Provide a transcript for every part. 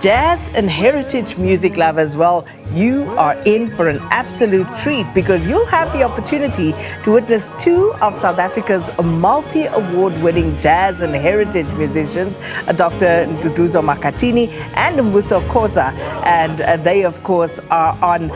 Jazz and heritage music lovers, well, you are in for an absolute treat because you'll have the opportunity to witness two of South Africa's multi-award-winning jazz and heritage musicians, Doctor Nduduzo Makhathini and Mbuso Khoza. And they, of course, are on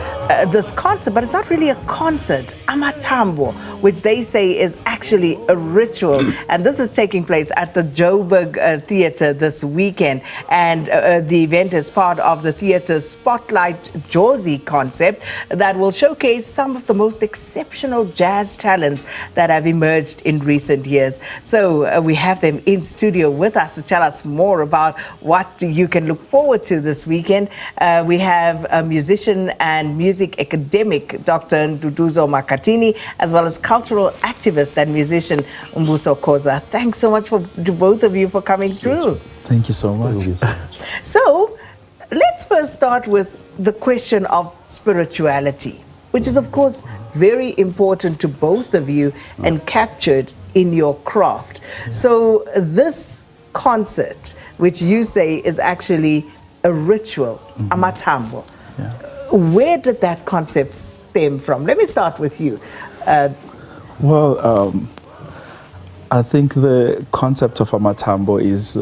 this concert, but it's not really a concert, Amathambo, which they say is actually a ritual. And this is taking place at the Joburg Theatre this weekend. And the event is part of the theatre's Spotlight Jozi concept that will showcase some of the most exceptional jazz talents that have emerged in recent years. So we have them in studio with us to tell us more about what you can look forward to this weekend. We have a musician and music academic, Doctor Nduduzo Makhathini, as well as cultural activist and musician Mbuso Khoza. Thanks so much to both of you for coming through. Thank you so much. So, let's first start with the question of spirituality, which is, of course, very important to both of you and captured in your craft. So, this concert, which you say is actually a ritual, Amathambo, where did that concept stem from? Let me start with you. I think the concept of Amathambo is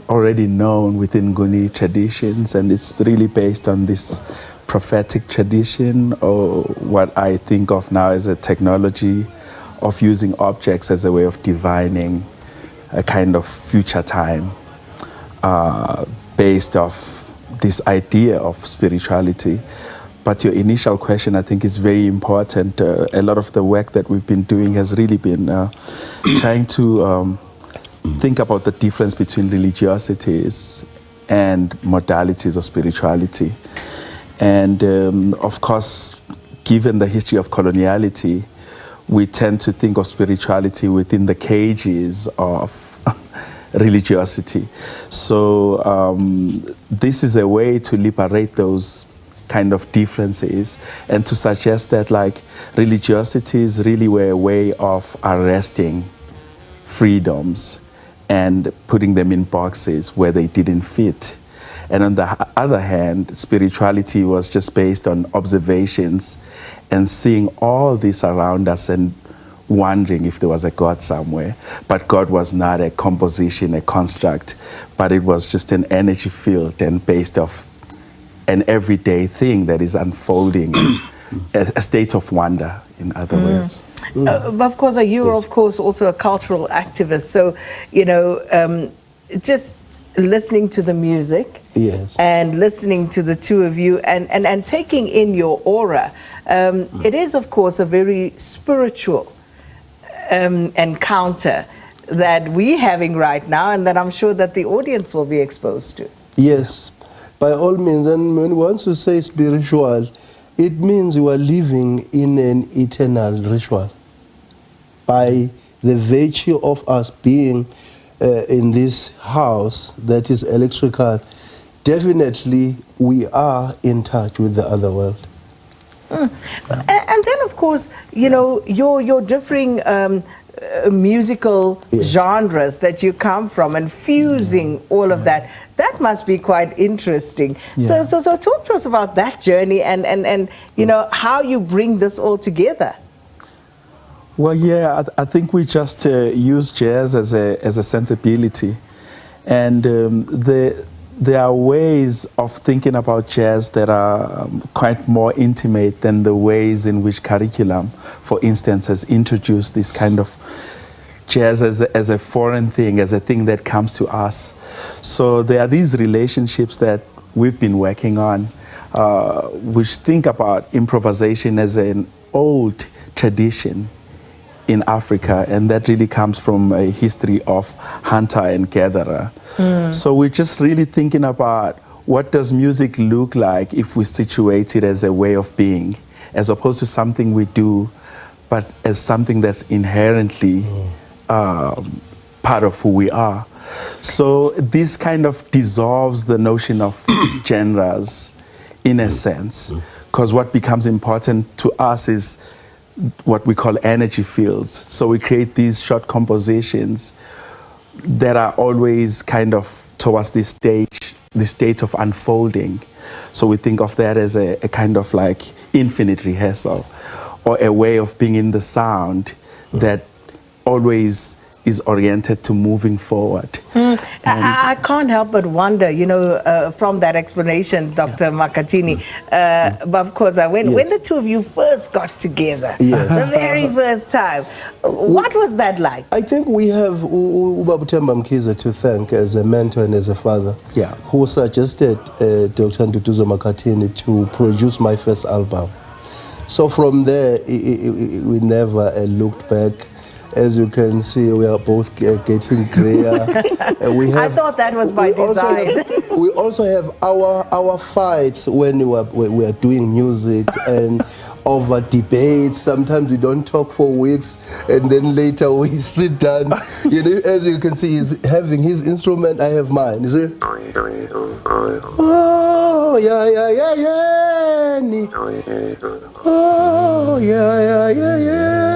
already known within Nguni traditions, and it's really based on this prophetic tradition, or what I think of now as a technology of using objects as a way of divining a kind of future time, based off this idea of spirituality. But your initial question, I think, is very important. A lot of the work that we've been doing has really been trying to think about the difference between religiosities and modalities of spirituality. And of course, given the history of coloniality, we tend to think of spirituality within the cages of religiosity. So this is a way to liberate those kind of differences and to suggest that, like, religiosities really were a way of arresting freedoms and putting them in boxes where they didn't fit. And on the other hand, spirituality was just based on observations and seeing all this around us and wondering if there was a God somewhere. But God was not a composition, a construct, but it was just an energy field and based off an everyday thing that is unfolding, a state of wonder, in other words. But of course, you're of course also a cultural activist. So, you know, just listening to the music, and listening to the two of you, and taking in your aura, it is of course a very spiritual encounter that we're having right now, and that I'm sure that the audience will be exposed to. Yes. By all means, and when once you say spiritual, it means you are living in an eternal ritual. By the virtue of us being in this house that is electrical, definitely we are in touch with the other world. And then, of course, you know, your differing musical genres that you come from and fusing all of that must be quite interesting. So talk to us about that journey and you know, how you bring this all together. Well, yeah, I think we just use jazz as a sensibility, and there are ways of thinking about jazz that are quite more intimate than the ways in which curriculum, for instance, has introduced this kind of jazz as a foreign thing, as a thing that comes to us. So there are these relationships that we've been working on, which think about improvisation as an old tradition in Africa, and that really comes from a history of hunter and gatherer. So we're just really thinking about what does music look like if we situate it as a way of being, as opposed to something we do, but as something that's inherently part of who we are. So this kind of dissolves the notion of genres in a sense, because what becomes important to us is what we call energy fields. So we create these short compositions that are always kind of towards this state of unfolding. So we think of that as a kind of like infinite rehearsal, or a way of being in the sound that always is oriented to moving forward. I can't help but wonder, from that explanation, Dr. Makhathini, but of course, when the two of you first got together, the very first time, what was that like? I think we have Amathambo to thank as a mentor and as a father, who suggested Doctor Nduduzo Makhathini to produce my first album. So from there, we never looked back. As you can see, we are both getting grayer. I thought that was by design. We also have our fights when we are doing music and over debates. Sometimes we don't talk for weeks, and then later we sit down. As you can see, he's having his instrument, I have mine. You see? Oh, yeah, yeah, yeah, yeah. Oh, yeah, yeah, yeah, yeah.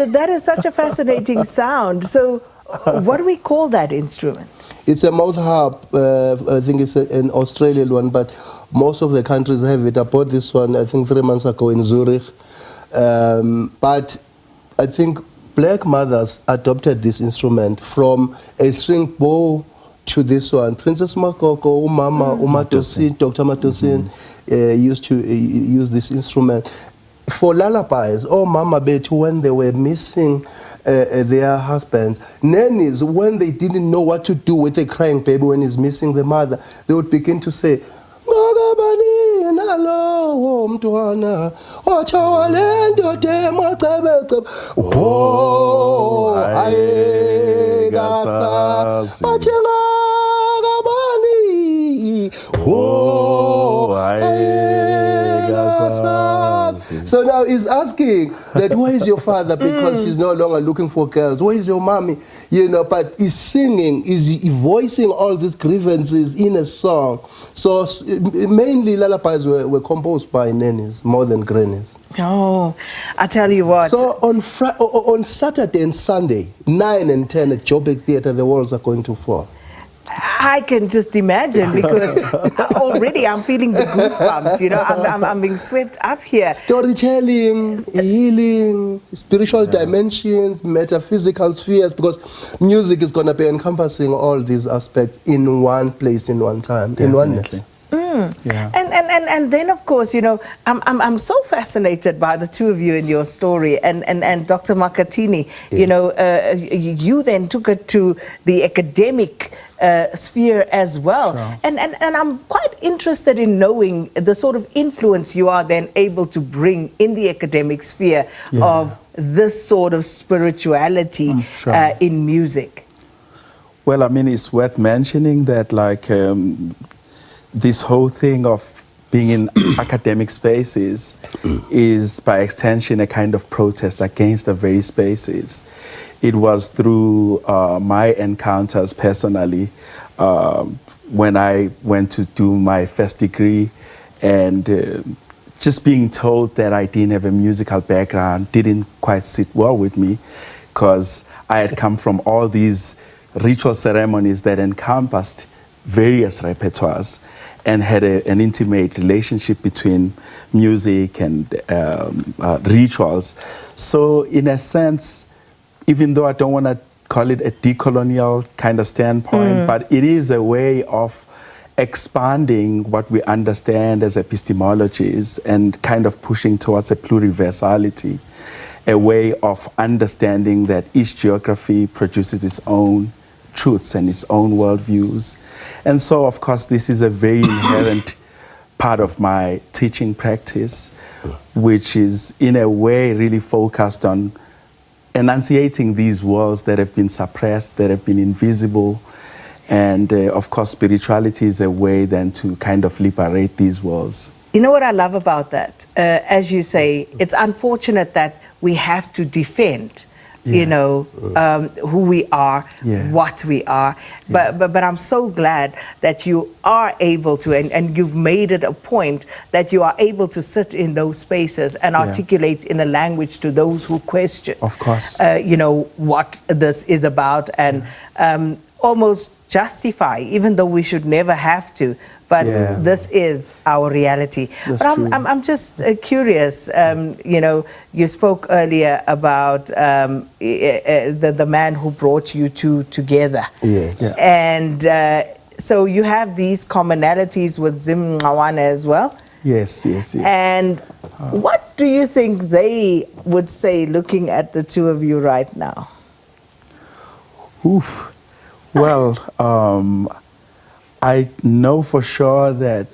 That is such a fascinating sound. So what do we call that instrument? It's a mouth harp. I think it's an Australian one, but most of the countries have it. I bought this one, I think, 3 months ago in Zurich. But I think black mothers adopted this instrument from a string bow to this one. Princess Makoko, Umama, Umatosin, Dr. Matosin used to use this instrument. For lullabies, Mama Betty, when they were missing their husbands, nannies, when they didn't know what to do with a crying baby when he's missing the mother, they would begin to say, So now he's asking that, where is your father? Because he's no longer looking for girls. Where is your mommy? But he's singing, he's voicing all these grievances in a song. So mainly lullabies were composed by nannies more than grannies. Oh, I tell you what. So on Saturday and Sunday, 9 and 10 at Joburg Theatre, the walls are going to fall. I can just imagine, because already I'm feeling the goosebumps, I'm being swept up here. Storytelling, healing, spiritual dimensions, metaphysical spheres, because music is going to be encompassing all these aspects in one place, in one time, in oneness. Yeah. And then, of course, I'm so fascinated by the two of you and your story, and Dr. Makhathini, you then took it to the academic sphere as well. Sure. And I'm quite interested in knowing the sort of influence you are then able to bring in the academic sphere of this sort of spirituality in music. Well, I mean, it's worth mentioning that, like, this whole thing of being in academic spaces is, by extension, a kind of protest against the very spaces. It was through my encounters personally when I went to do my first degree, and just being told that I didn't have a musical background didn't quite sit well with me, because I had come from all these ritual ceremonies that encompassed various repertoires and had an intimate relationship between music and rituals. So in a sense, even though I don't want to call it a decolonial kind of standpoint, but it is a way of expanding what we understand as epistemologies and kind of pushing towards a pluriversality, a way of understanding that each geography produces its own truths and its own worldviews. And so, of course, this is a very inherent part of my teaching practice, which is in a way really focused on enunciating these worlds that have been suppressed, that have been invisible. And of course, spirituality is a way then to kind of liberate these worlds. You know what I love about that? As you say, it's unfortunate that we have to defend, you know, who we are, what we are. But I'm so glad that you are able to, and you've made it a point that you are able to sit in those spaces and articulate in a language to those who question, of course, you know, what this is about, and almost justify, even though we should never have to. But this is our reality. That's but I'm just curious. You know, you spoke earlier about the man who brought you two together. Yes. Yeah. And so you have these commonalities with Zimngqawana as well. Yes, yes, yes. And what do you think they would say looking at the two of you right now? Oof. Well, I know for sure that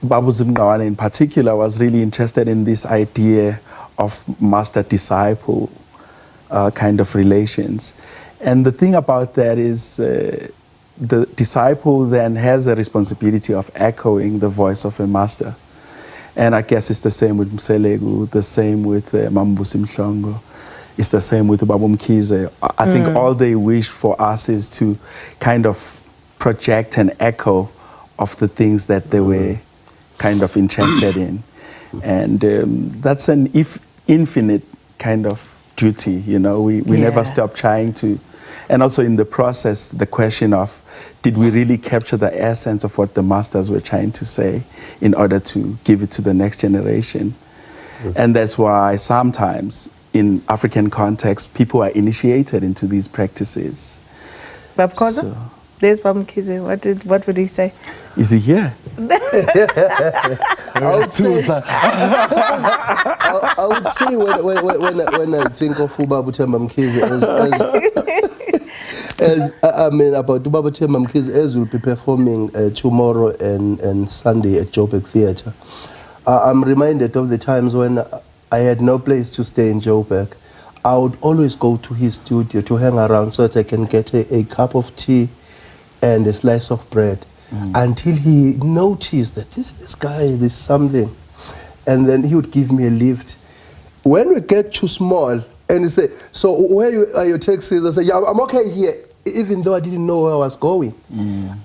Babu Zimngqawana in particular was really interested in this idea of master-disciple kind of relations. And the thing about that is the disciple then has a responsibility of echoing the voice of a master. And I guess it's the same with Mselegu, the same with Mambusi Mhlongo. It's the same with Babu Mkhize. I think all they wish for us is to kind of project an echo of the things that they were kind of interested in. And that's an infinite kind of duty, you know. We never stop trying to. And also in the process, the question of, did we really capture the essence of what the masters were trying to say in order to give it to the next generation? And that's why sometimes in African context, people are initiated into these practices. Babu Khoza? There's Babu Mkhize. What would he say? Is he here? I would say when I think of Babu Mkhize about Babu Mkhize, as will be performing tomorrow and Sunday at Joburg Theatre. I'm reminded of the times when I had no place to stay in Joburg. I would always go to his studio to hang around so that I can get a cup of tea and a slice of bread until he noticed that this guy, there's something. And then he would give me a lift. When we get too small, and he said, so where are your taxis? I said, yeah, I'm okay here, even though I didn't know where I was going.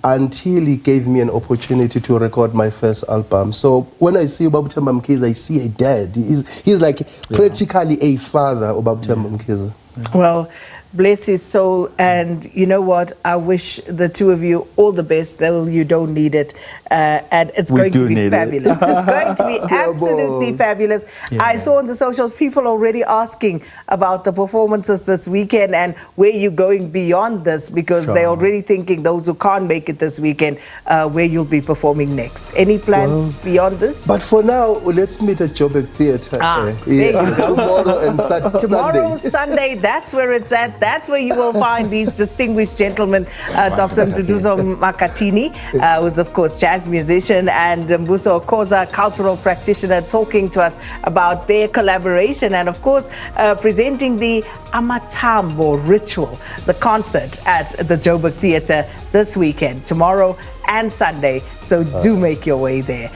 Until he gave me an opportunity to record my first album. So when I see Babu Mkhize, I see a dad. He's like practically a father of Babu Mkhize. Well, bless his soul. And you know what? I wish the two of you all the best, though you don't need it. And it's going to be fabulous. It's going to be absolutely fabulous. I saw on the socials people already asking about the performances this weekend and where you're going beyond this, because they're already thinking, those who can't make it this weekend, where you'll be performing next. Any plans beyond this? But for now, let's meet at Joburg Theatre. There you go. Tomorrow and Sunday. Tomorrow, Sunday, that's where it's at. That's where you will find these distinguished gentlemen, Doctor Nduduzo Makhathini, who's of course jazz musician, and Mbuso Khoza, cultural practitioner, talking to us about their collaboration and of course presenting the Amathambo ritual, the concert at the Joburg Theatre this weekend, tomorrow and Sunday. So do make your way there.